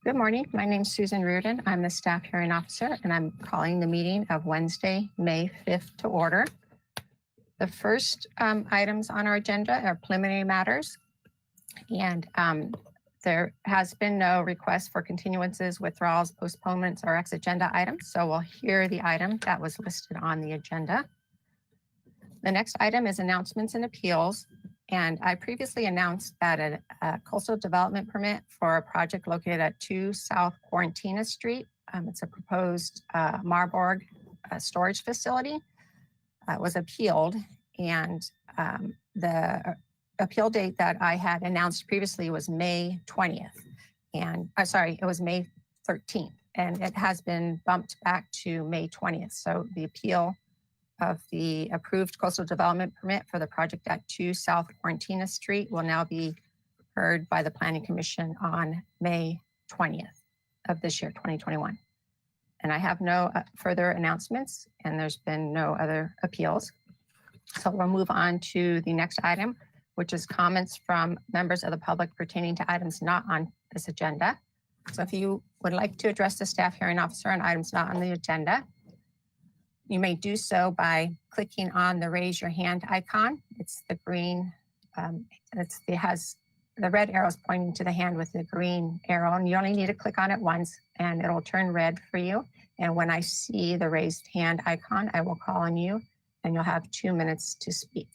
Good morning. My name is Susan Reardon. I'm the staff hearing officer, and I'm calling the meeting of Wednesday, May 5th to order. The first items on our agenda are preliminary matters, and there has been no request for continuances, withdrawals, postponements, or ex-agenda items, so we'll hear the item that was listed on the agenda. The next item is announcements and appeals. And I previously announced that a coastal development permit for a project located at 2 South Quarantina Street. It's a proposed Marburg storage facility. Was appealed, and the appeal date that I had announced previously was May 20th. And it was May 13th, and it has been bumped back to May 20th. So the appeal of the approved coastal development permit for the project at 2 South Quarantina Street will now be heard by the Planning Commission on May 20th of this year, 2021. And I have no further announcements, and there's been no other appeals. So we'll move on to the next item, which is comments from members of the public pertaining to items not on this agenda. So if you would like to address the staff hearing officer on items not on the agenda, you may do so by clicking on the raise your hand icon. It's the green, it has the red arrows pointing to the hand with the green arrow, and you only need to click on it once and it'll turn red for you. And when I see the raised hand icon, I will call on you and you'll have 2 minutes to speak.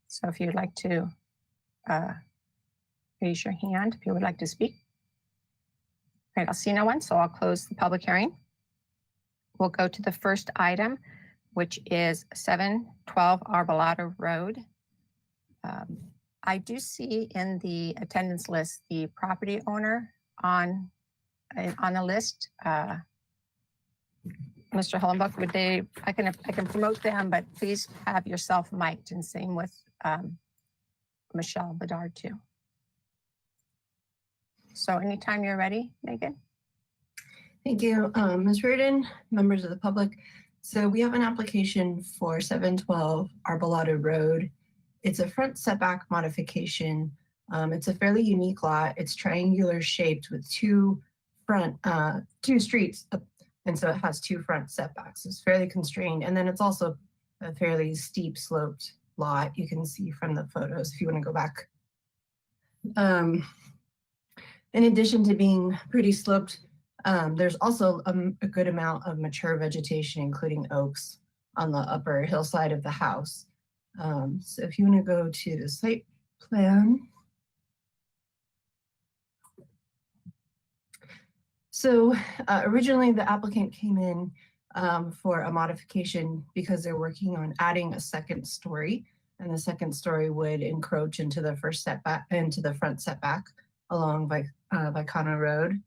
So if you'd like to raise your hand, if you would like to speak. All right, I'll see no one, so I'll close the public hearing. We'll go to the first item, which is 712 Arbolado Road. I do see in the attendance list the property owner on the list. Mr. Hollenbuck, I can promote them, but please have yourself mic'd, and same with Michelle Bedard too. So anytime you're ready, Megan. Thank you, Ms. Reardon, members of the public. So we have an application for 712 Arbolado Road. It's a front setback modification. It's a fairly unique lot. It's triangular shaped with two streets, and so it has 2 front setbacks. It's fairly constrained, and then it's also a fairly steep sloped lot. You can see from the photos if you want to go back. In addition to being pretty sloped, there's also a good amount of mature vegetation, including oaks, on the upper hillside of the house. So if you want to go to the site plan. So originally the applicant came in for a modification because they're working on adding a second story, and the second story would encroach into the front setback along Vicana Road.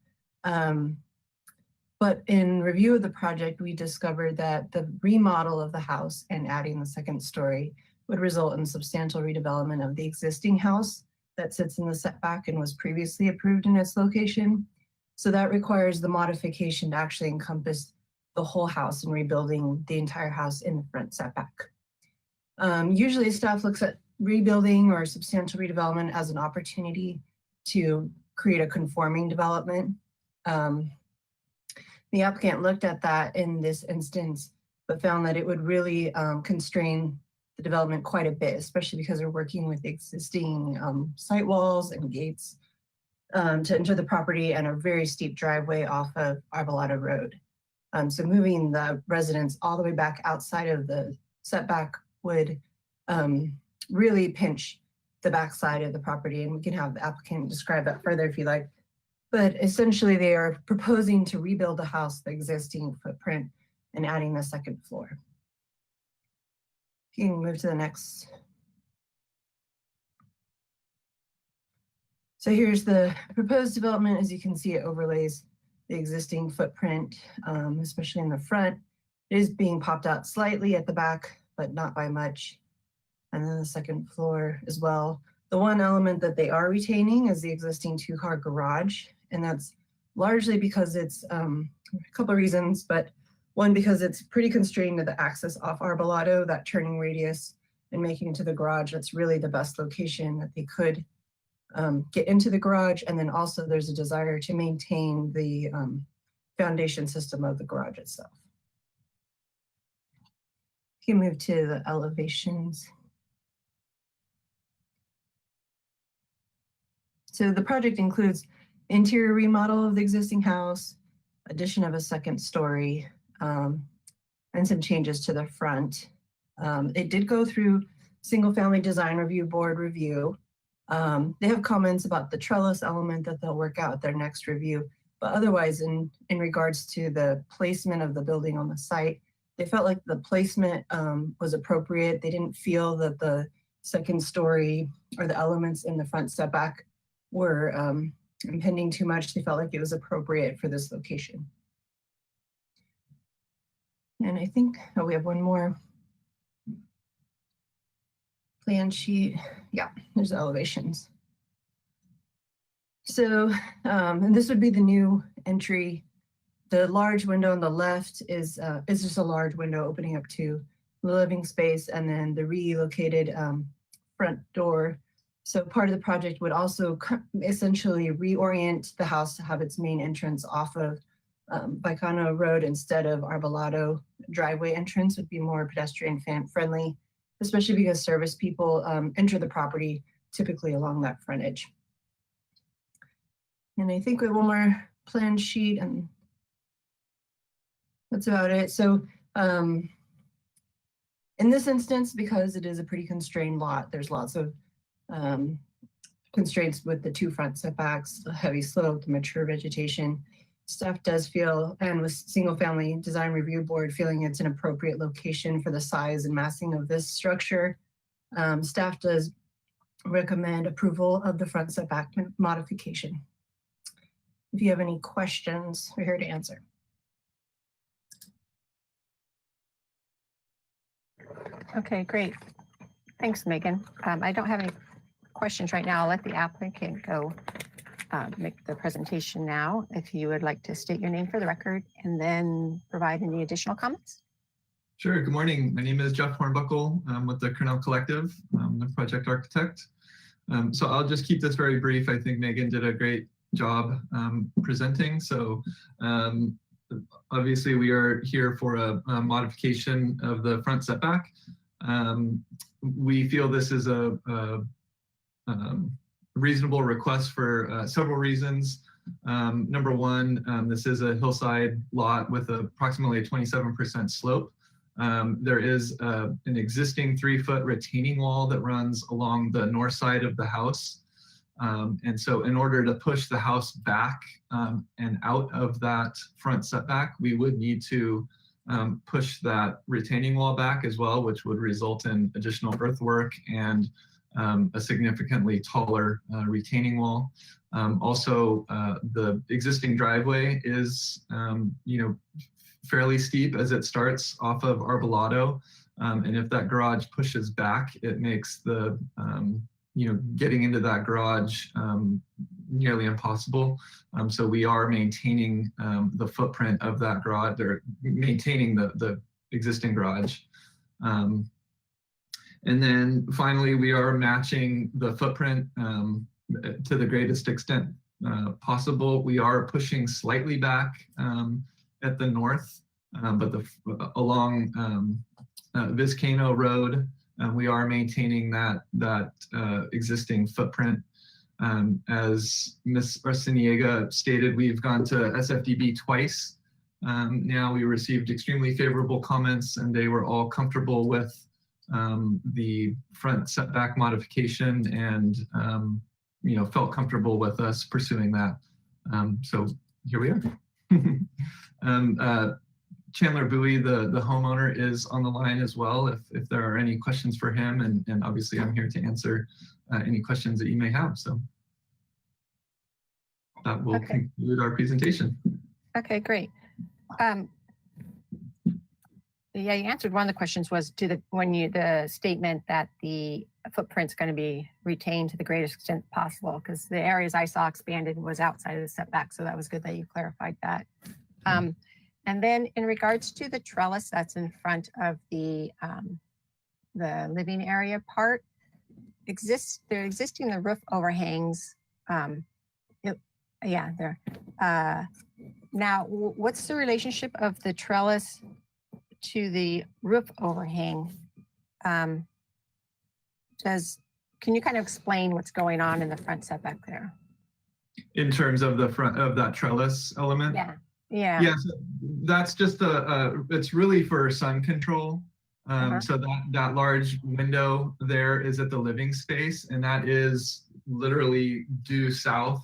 But in review of the project, we discovered that the remodel of the house and adding the second story would result in substantial redevelopment of the existing house that sits in the setback and was previously approved in its location. So that requires the modification to actually encompass the whole house and rebuilding the entire house in the front setback. Usually staff looks at rebuilding or substantial redevelopment as an opportunity to create a conforming development. The applicant looked at that in this instance, but found that it would really constrain the development quite a bit, especially because they're working with existing site walls and gates to enter the property and a very steep driveway off of Arbolado Road. So moving the residents all the way back outside of the setback would really pinch the backside of the property, and we can have the applicant describe that further if you like. But essentially they are proposing to rebuild the house, the existing footprint, and adding the second floor. You can move to the next. So here's the proposed development. As you can see, it overlays the existing footprint, especially in the front. It is being popped out slightly at the back, but not by much. And then the second floor as well. The one element that they are retaining is the existing 2-car garage. And that's largely because it's a couple of reasons, but one, because it's pretty constrained to the access off Arbolado, that turning radius, and making it to the garage. That's really the best location that they could get into the garage. And then also there's a desire to maintain the foundation system of the garage itself. You can move to the elevations. So the project includes interior remodel of the existing house, addition of a second story, and some changes to the front. It did go through single family design review board review. They have comments about the trellis element that they'll work out at their next review. But otherwise, in regards to the placement of the building on the site, they felt like the placement was appropriate. They didn't feel that the second story or the elements in the front setback were impending too much. They felt like it was appropriate for this location. And I think, oh, we have one more plan sheet. Yeah, there's the elevations. So, and this would be the new entry. The large window on the left is just a large window opening up to the living space, and then the relocated front door. So part of the project would also essentially reorient the house to have its main entrance off of Baikano Road instead of Arbolado driveway entrance. Would be more pedestrian friendly, especially because service people enter the property typically along that frontage. And I think we have one more plan sheet, and that's about it. So in this instance, because it is a pretty constrained lot, there's lots of constraints with the two front setbacks, the heavy slope, the mature vegetation. Staff does feel, and with single family design review board feeling it's an appropriate location for the size and massing of this structure. Staff does recommend approval of the front setback modification. If you have any questions, we're here to answer. Okay, great. Thanks, Megan. I don't have any questions right now. I'll let the applicant go make the presentation now. If you would like to state your name for the record and then provide any additional comments. Sure. Good morning. My name is Jeff Hornbuckle. I'm with the Cornell Collective. I'm the project architect. So I'll just keep this very brief. I think Megan did a great job presenting. So obviously we are here for a modification of the front setback. We feel this is a reasonable request for several reasons. Number one, this is a hillside lot with approximately a 27% slope. There is an existing 3-foot retaining wall that runs along the north side of the house. And so in order to push the house back and out of that front setback, we would need to push that retaining wall back as well, which would result in additional earthwork and a significantly taller retaining wall. Also, the existing driveway is, fairly steep as it starts off of Arbolado. And if that garage pushes back, it makes the, getting into that garage nearly impossible. So we are maintaining the footprint of that garage, or maintaining the existing garage. And then finally, we are matching the footprint to the greatest extent possible. We are pushing slightly back at the north, but along Vizcaino Road, we are maintaining that existing footprint. As Ms. Arciniega stated, we've gone to SFDB twice. Now we received extremely favorable comments, and they were all comfortable with the front setback modification and felt comfortable with us pursuing that. So here we are. Chandler Bowie, the homeowner, is on the line as well if there are any questions for him, and obviously I'm here to answer any questions that you may have. So that will conclude our presentation. Okay, great. Yeah, you answered one of the questions was the statement that the footprint's going to be retained to the greatest extent possible, because the areas I saw expanded was outside of the setback. So that was good that you clarified that. And then in regards to the trellis that's in front of the living area part, they're existing the roof overhangs. Yeah, there. Now, what's the relationship of the trellis to the roof overhang? Can you kind of explain what's going on in the front setback there? In terms of the front of that trellis element? Yeah, yeah. Yeah, so that's just it's really for sun control. So that large window there is at the living space, and that is literally due south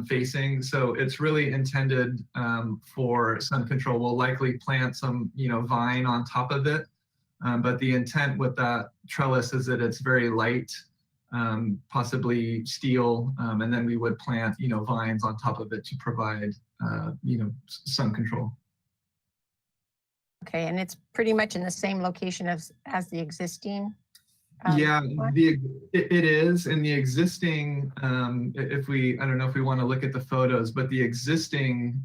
facing. So it's really intended for sun control. We'll likely plant some, vine on top of it. But the intent with that trellis is that it's very light, possibly steel, and then we would plant, vines on top of it to provide, sun control. Okay, and it's pretty much in the same location as the existing? Yeah, one? it is. And the existing, I don't know if we want to look at the photos, but the existing,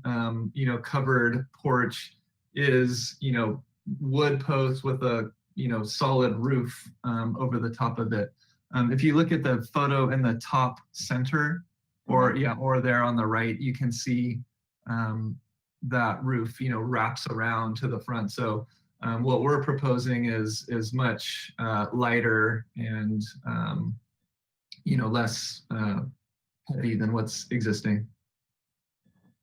covered porch is, wood posts with a, solid roof over the top of it. If you look at the photo in the top center, or there on the right, you can see that roof, wraps around to the front. So what we're proposing is much lighter and less heavy than what's existing.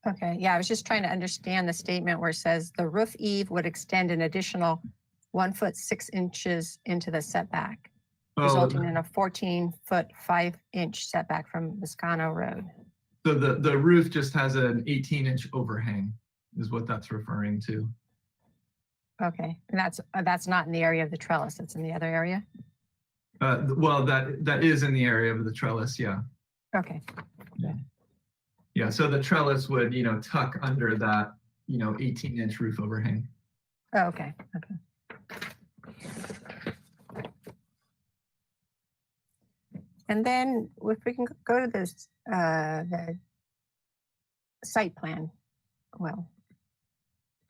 Okay, yeah, I was just trying to understand the statement where it says the roof eave would extend an additional 1 foot 6 inches into the setback, resulting in a 14-foot 5-inch setback from Viscano Road. So the roof just has an 18-inch overhang, is what that's referring to. Okay, and that's not in the area of the trellis. It's in the other area. Well, that is in the area of the trellis, yeah. Okay. Yeah. So the trellis would, tuck under that, 18-inch roof overhang. Oh, okay. And then if we can go to this, the site plan. Well,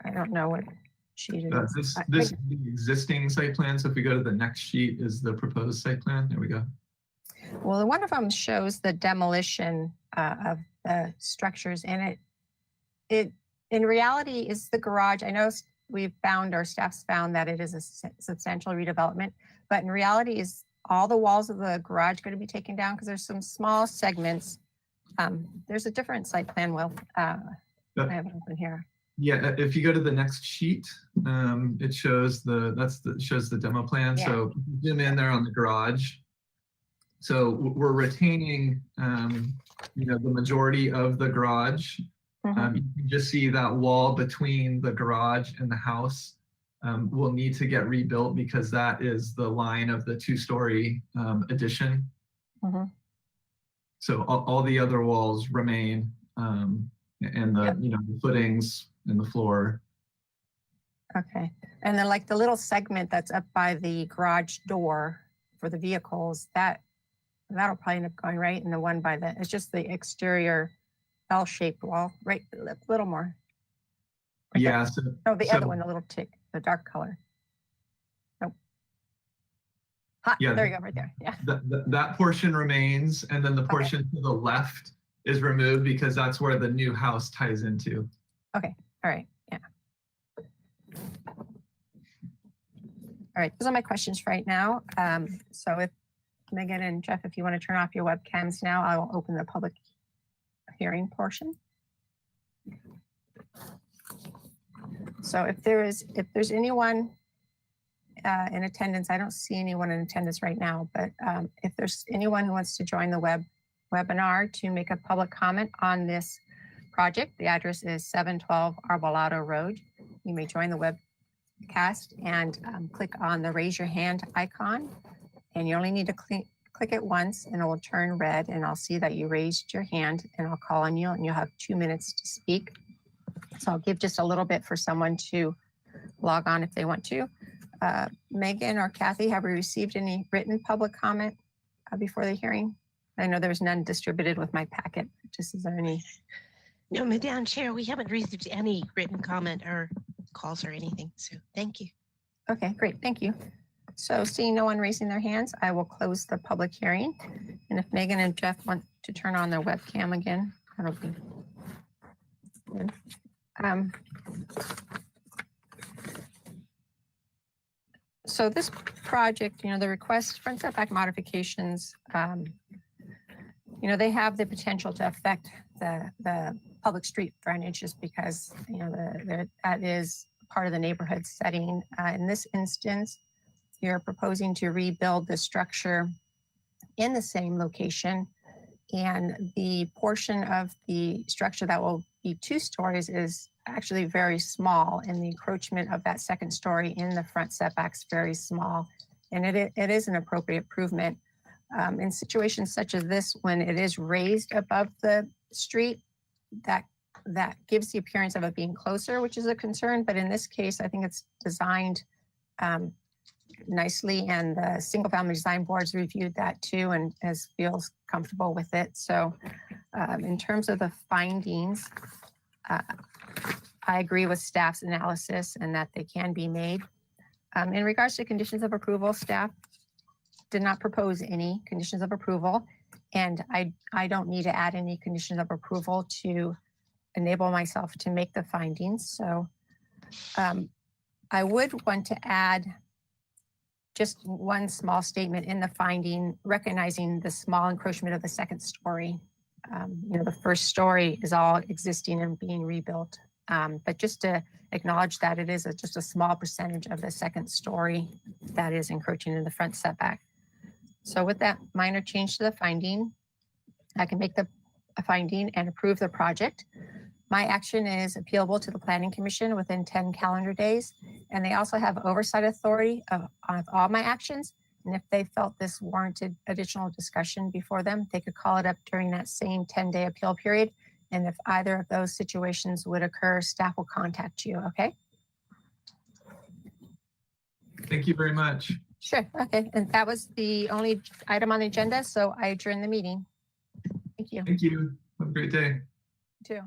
I don't know what sheet it is. This is the existing site plan. So if we go to the next sheet is the proposed site plan. There we go. Well, one of them shows the demolition of the structures, and it in reality is the garage. I know our staff's found that it is a substantial redevelopment, but in reality is all the walls of the garage going to be taken down? Because there's some small segments. There's a different site plan. Well, I have it open here. Yeah, if you go to the next sheet, it shows shows the demo plan. Yeah. So zoom in there on the garage. So we're retaining, the majority of the garage. Mm-hmm. You can just see that wall between the garage and the house will need to get rebuilt because that is the line of the 2-story addition. Mm-hmm. So all the other walls remain, and the footings and the floor. Okay, and then like the little segment that's up by the garage door for the vehicles, that'll probably end up going right, and the one by it's just the exterior L-shaped wall, right? A little more. Right yeah. The other one, the little tick, the dark color. Nope. Yeah, there you go, right there. Yeah. That portion remains, and then the portion to the left is removed because that's where the new house ties into. Okay. All right. Yeah. All right. Those are my questions right now. So if Megan and Jeff, if you want to turn off your webcams now, I will open the public hearing portion. So if there's anyone in attendance, I don't see anyone in attendance right now, but if there's anyone who wants to join the webinar to make a public comment on this project, the address is 712 Arbolado Road. You may join the webcast and click on the raise your hand icon, and you only need to click it once and it will turn red, and I'll see that you raised your hand, and I'll call on you, and you'll have 2 minutes to speak. So I'll give just a little bit for someone to log on if they want to. Megan or Kathy, have we received any written public comment before the hearing? I know there's none distributed with my packet. Just is there any? No, Madam Chair, we haven't received any written comment or calls or anything. So thank you. Okay, great. Thank you. So seeing no one raising their hands, I will close the public hearing. And if Megan and Jeff want to turn on their webcam again, that'll be good. So this project, the request front setback modifications, they have the potential to affect the public street frontage just because, that is part of the neighborhood setting. In this instance, you're proposing to rebuild the structure in the same location. And the portion of the structure that will be 2 stories is actually very small, and the encroachment of that second story in the front setbacks very small. And it is an appropriate improvement. In situations such as this, when it is raised above the street, that gives the appearance of it being closer, which is a concern. But in this case, I think it's designed nicely, and the single family design boards reviewed that too and feels comfortable with it. So in terms of the findings, I agree with staff's analysis and that they can be made. In regards to conditions of approval, staff did not propose any conditions of approval, and I don't need to add any conditions of approval to enable myself to make the findings. So I would want to add just one small statement in the finding, recognizing the small encroachment of the second story. The first story is all existing and being rebuilt. But just to acknowledge that it is just a small percentage of the second story that is encroaching in the front setback. So with that minor change to the finding, I can make a finding and approve the project. My action is appealable to the Planning Commission within 10 calendar days, and they also have oversight authority of all my actions. And if they felt this warranted additional discussion before them, they could call it up during that same 10-day appeal period. And if either of those situations would occur, staff will contact you, okay? Thank you very much. Sure, okay. And that was the only item on the agenda, so I adjourn the meeting. Thank you. Thank you. Have a great day. You too.